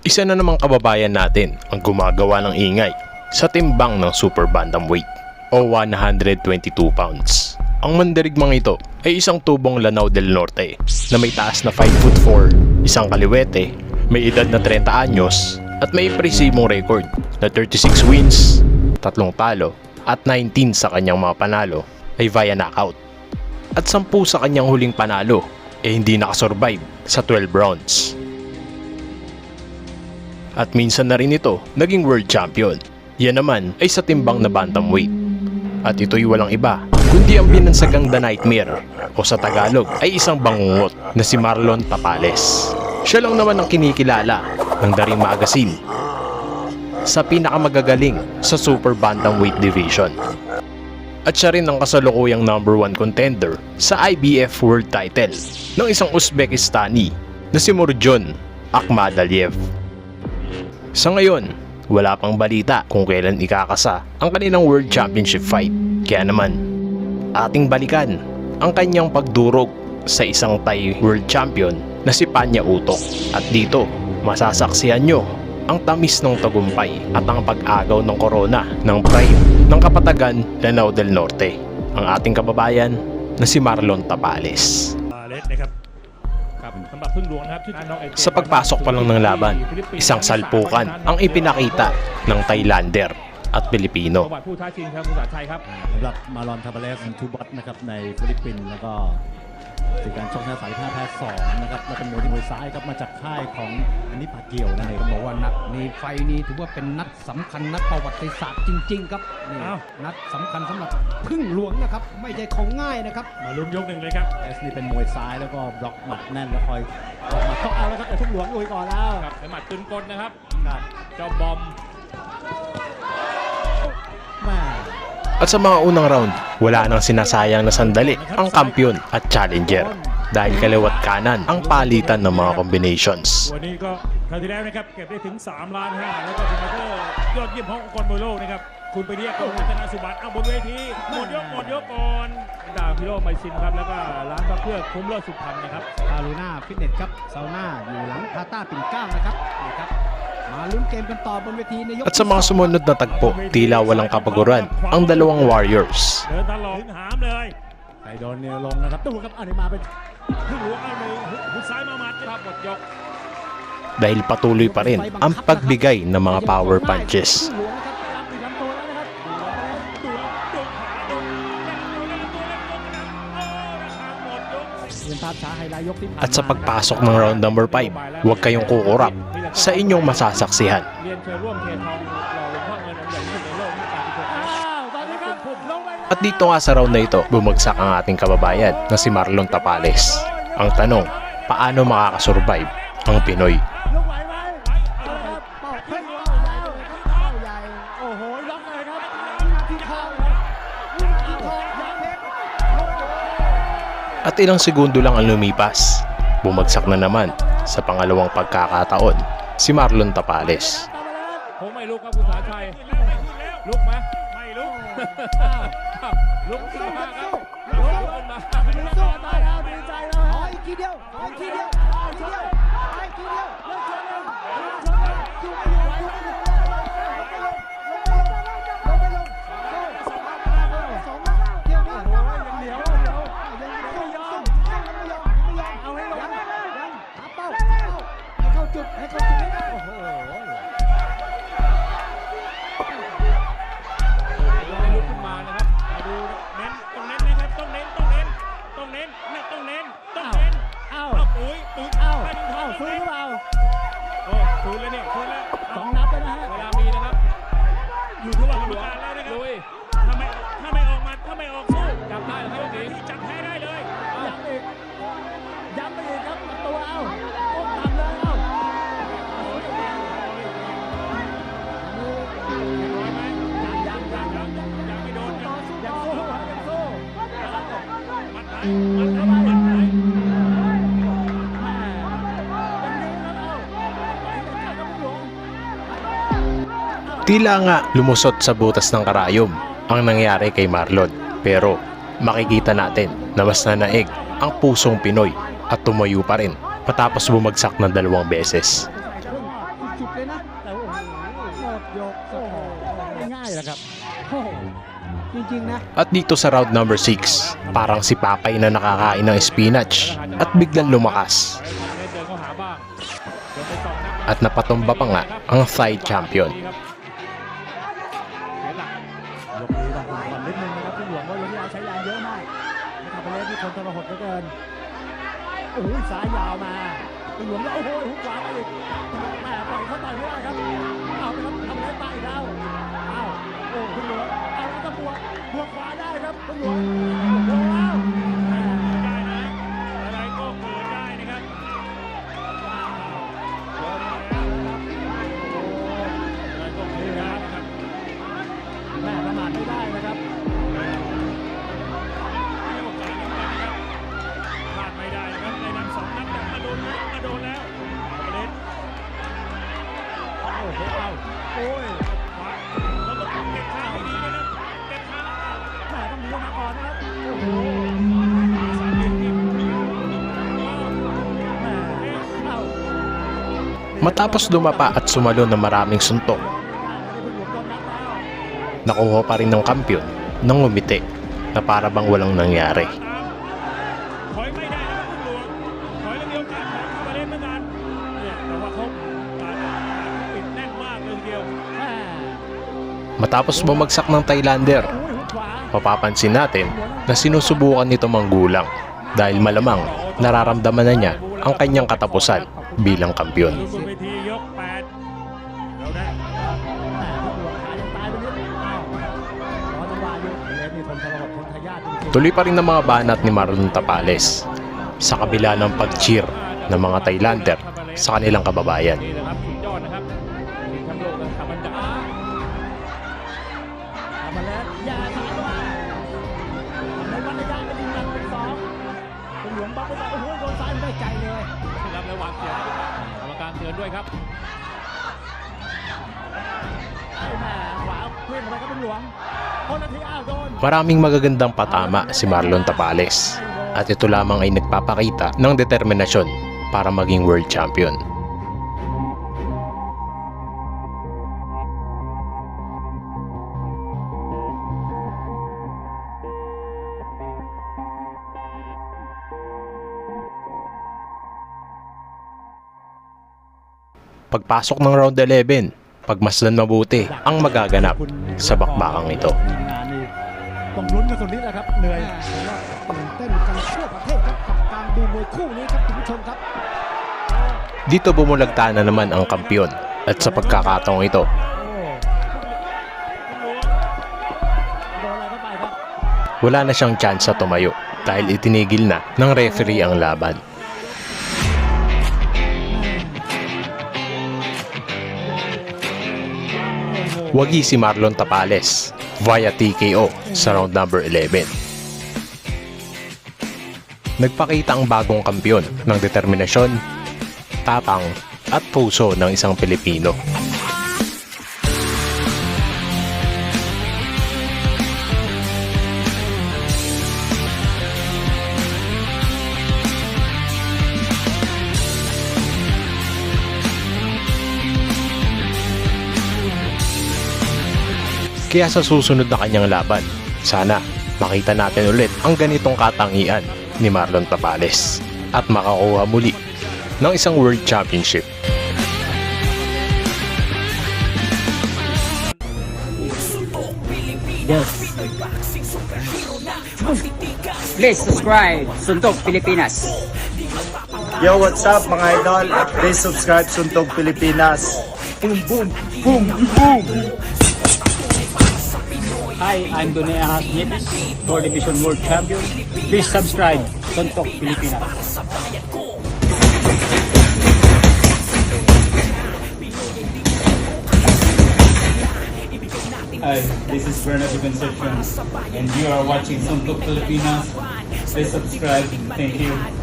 Isa na namang kababayan natin ang gumagawa ng ingay sa timbang ng super bantamweight o 122 pounds. Ang mandirigmang ito ay isang tubong Lanao del Norte na may taas na 5'4", isang kaliwete, may edad na 30 anyos at may presimong record na 36 wins, 3 talo at 19 sa kanyang mga panalo ay via knockout. At 10 sa kanyang huling panalo ay hindi nakasurvive sa 12 rounds. At minsan na rin ito naging world champion. Yan naman ay sa timbang na bantamweight. At ito'y walang iba kundi ang binansagang The Nightmare o sa Tagalog ay isang bangungot na si Marlon Tapales. Siya lang naman ang kinikilala ng The Ring Magazine sa pinakamagagaling sa super bantamweight division. At siya rin ang kasalukuyang #1 contender sa IBF World Title ng isang Uzbekistani na si Murjon Akhmadaliev. Sa ngayon, wala pang balita kung kailan ikakasa ang kanilang World Championship fight. Kaya naman, ating balikan ang kanyang pagdurog sa isang Thai World Champion na si Panya Utok. At dito, masasaksihan nyo ang tamis ng tagumpay at ang pag-agaw ng korona ng pride ng kapatagan Lanao del Norte, ang ating kababayan na si Marlon Tapales. Sa pagpasok pa lang ng laban, isang salpukan ang ipinakita ng Thailander at Pilipino. สำหรับมารอนทาบาเลสทูบอสนะครับในฟิลิปปินส์แล้วก็เป็นการชกในสาย5แพ้2นะครับและเป็นมวยที่มวยซ้ายครับมาจากค่ายของอันนี้ปาเกียวนั่นเอง ต้องบอกว่านัดนี้ไฟนี้ถือว่าเป็นนัดสำคัญนัดประวัติศาสตร์จริงๆครับนี่นัดสำคัญสำหรับพึ่งหลวงนะครับไม่ใช่ของง่ายนะครับ มาลุ้นยกหนึ่งเลยครับ เอสนี่เป็นมวยซ้ายแล้วก็บล็อกหมัดแน่นแล้วคอยออกมาต้องเอาแล้วครับแต่ทุกหลวงลุยก่อนแล้ว ครับเป็นหมัดตุนกลนะครับ ครับ เจ้าบอม แม่ At sa mga unang round, wala nang sinasayang na sandali ang kampiyon at challenger dahil kaliwat kanan ang palitan ng mga combinations. วันนี้ก็คราวที่แล้วนะครับเก็บได้ถึง3.5 ล้านแล้วก็โปรโมเตอร์ยอดเยี่ยมขององค์กรมวยโลกนะครับคุณไปเรียกคุณพัฒนาสุบัติเอาบนเวทีหมดยกก่อนดาวพิโรจน์ไมซินครับแล้วก็ร้านพระเพื่อคุ้มเลิศสุพรรณนะครับ คารูน่าฟิตเนสครับซาวน่าอยู่หลังพาต้าปิ่นเกล้านะครับนี่ครับมาลุ้นเกมกันต่อบนเวทีในยก At sa mga sumunod na tagpo, tila walang kapaguran ang dalawang Warriors. เดินตลอดถึงหามเลย ใครโดนเนี่ยลงนะครับดูครับอันนี้มาเป็น ขึ้นหัวเข้ามือหุดซ้ายมาหมัดครับหมดยก Dahil patuloy pa rin ang pagbigay ng mga power punches. เป็นภาพช้าไฮไลท์ยกที่ผ่าน At sa pagpasok ng round number 5, huwag kayong kukurap sa inyong masasaksihan. เรียนเชิญร่วมเททองหล่อหลวงพ่อเงินองค์ใหญ่ที่สุดในโลกที่86 ตอนนี้ครับลงไป At dito nga sa round na ito, bumagsak ang ating kababayan na si Marlon Tapales. Ang tanong, paano makakasurvive ang Pinoy? ลงไหวไหมเอาละครับเป้าเฮ้ยเป้าใหญ่เลยครับเป้าใหญ่โอ้โหล็อกเลยครับที่ทองที่ทองยางเพชร At ilang segundo lang ang lumipas, bumagsak na naman sa pangalawang pagkakataon si Marlon Tapales. ผมไม่ลุกครับคุณสาชัยลุกไหมไม่ลุกลุกขึ้นมาครับลุกขึ้นมา สู้ตายแล้วดีใจแล้ว ขออีกทีเดียวขออีกทีเดียวขออีกทีเดียวขออีกทีเดียวเลิกชนเลยจุกไปอยู่จุกไปอยู่ลงไปลงสองนัดเที่ยวนี้ยังเหนียวยังไม่ยอมเอาให้ลงยังหาเป้าให้เข้าจุดให้เข้าจุดโอ้โห ลุกขึ้นมานะครับมาดูเน้นต้องเน้นนะครับต้องเน้นต้องเน้นต้องเน้นต้องเน้นต้องเน้น เอ้า เอาปุ๋ย เอ้า ไปหนึ่ง เอ้าฟื้นหรือเปล่า โอ้ฟื้นแล้วเนี่ยฟื้นแล้ว สองนัดแล้วนะฮะ เวลามีนะครับอยู่ที่ว่ากรรมการแล้วนะครับถ้าไม่ออกมาถ้าไม่ออกสู้จับได้เหรอครับพี่จับแพ้ได้เลย ย้ำอีกย้ำไปอีกครับตัวเอ้าก้มต่ำเลยเอ้า น้อยไหมยังไม่โดนนะ ยังสู้ครับยังสู้ มัดไหนมัดไหน Tila nga lumusot sa butas ng karayom ang nangyari kay Marlon. Pero makikita natin na mas nanaig ang pusong Pinoy at tumayo pa rin matapos bumagsak ng 2 beses. จุดเลยนะ แต่โอ้โห หมดยก โอ้โหง่ายๆแหละครับ โอ้โหจริงๆนะ At dito sa round number 6, parang si Papay na nakakain ng spinach at biglang lumakas. เดินเข้าหาบ้างเดินไปสองนัด At napatumba pa nga ang Thai champion. เสียหลัก ยกนี้ต้องผ่อนนิดนึงนะครับคุณหลวงว่ายกนี้เอาใช้ยางเยอะมากนะครับไปเล่นที่คนทรหดเหลือเกินโอ้โหซ้ายยาวมาคุณหลวงแล้วโอ้โหหุกขวาไปอีกแม่ปล่อยเขาต่อยไม่ได้ครับเอาไปครับทำเล่นไปอีกแล้วเอาโอ้คุณหลวงเอาแล้วก็บวกขวาได้ครับคุณหลวงโอ้โหแล้วแม่ ได้นะอะไรก็เกิดได้นะครับเดินมาแล้วนะครับอะไรก็เกิดได้นะครับ แม่ประมาทไม่ได้นะครับ มีโอกาสเหมือนกันนะครับพลาดไม่ได้นะครับในนัดสองนัดมาโดนแล้วมาโดนแล้วเล่น โอ้โหเอาโอ้ย ขวาแล้วก็เก็บข้าวดีเลยนะเก็บข้าว แม่ต้องมีมาก่อนนะครับโอ้โห สามเหลี่ยมที่ แม่เอา Matapos dumapa at sumalo ng maraming suntok, คุณหลวงโดนนับแล้ว nakuha pa rin ng kampiyon ng ngumiti na para bang walang nangyari. ตามถอยไม่ได้นะครับคุณหลวงถอยแล้วมีโอกาสของคาบาเล่นเหมือนกันเนี่ยแต่ว่าเขาปิดแน่นมากเลยทีเดียว แม่ Matapos bumagsak ng Thailander, โอ้ยหุกขวา mapapansin natin na sinusubukan nito manggulang dahil malamang nararamdaman na niya ang kanyang katapusan bilang kampiyon. ดูบนเวทียก8แล้วนะ แม่คุณหลวงขายังตายไปนิดอ้าวรอจังหวะอยู่เล่นมีคนทรหดคนทายาทจริง Tuloy pa rin ng mga banat ni Marlon Tapales sa kabila ng pag-cheer ng mga Thailander sa kanilang kababayan. นี่แหละครับสุดยอดนะครับทีมแชมป์โลกธรรมดา ๆทำมาแล้วอย่าถามว่าทำในวันในการเป็นทีมงานเป็นสองคุณหลวงบัฟไปต่อโอ้โหโดนซ้ายไม่ได้ใจเลย ครับระหว่างเสียงกรรมการเตือนด้วยครับ ไอ้แม่ขวาเคลื่อนไปก็เป็นหลวงคนละทีอ้าวโดน Maraming magagandang patama si Marlon Tapales at ito lamang ay nagpapakita ng determinasyon para maging world champion. Pagpasok ng round 11, pagmasdan mabuti ang magaganap sa bakbakang ito. งานนี้ต้องลุ้นกันสุดฤทธิ์นะครับเหนื่อย ตื่นเต้นกันทั่วประเทศครับกับการดูมวยคู่นี้ครับคุณผู้ชมครับ Dito bumulagta na naman ang kampiyon at sa pagkakataong ito, โดนอะไรเข้าไปครับ wala na siyang chance sa tumayo dahil itinigil na ng referee ang laban. Wagi si Marlon Tapales via TKO sa round number 11. Nagpakita ang bagong kampiyon ng determinasyon, tapang at puso ng isang Pilipino. Kaya sa susunod na kanyang laban, sana makita natin ulit ang ganitong katangian ni Marlon Tapales at makakuha muli ng isang World Championship. Yes. Please subscribe Suntok Pilipinas. Yo, what's up mga idol? Please subscribe Suntog Pilipinas. Boom, boom, boom, boom! Hi, I'm Donay Ahas Nieves, 4 Division World Champion. Please subscribe Suntok Pilipinas. Hi, this is Bernardo Concepcion, and you are watching Suntok Pilipinas. Please subscribe. Thank you.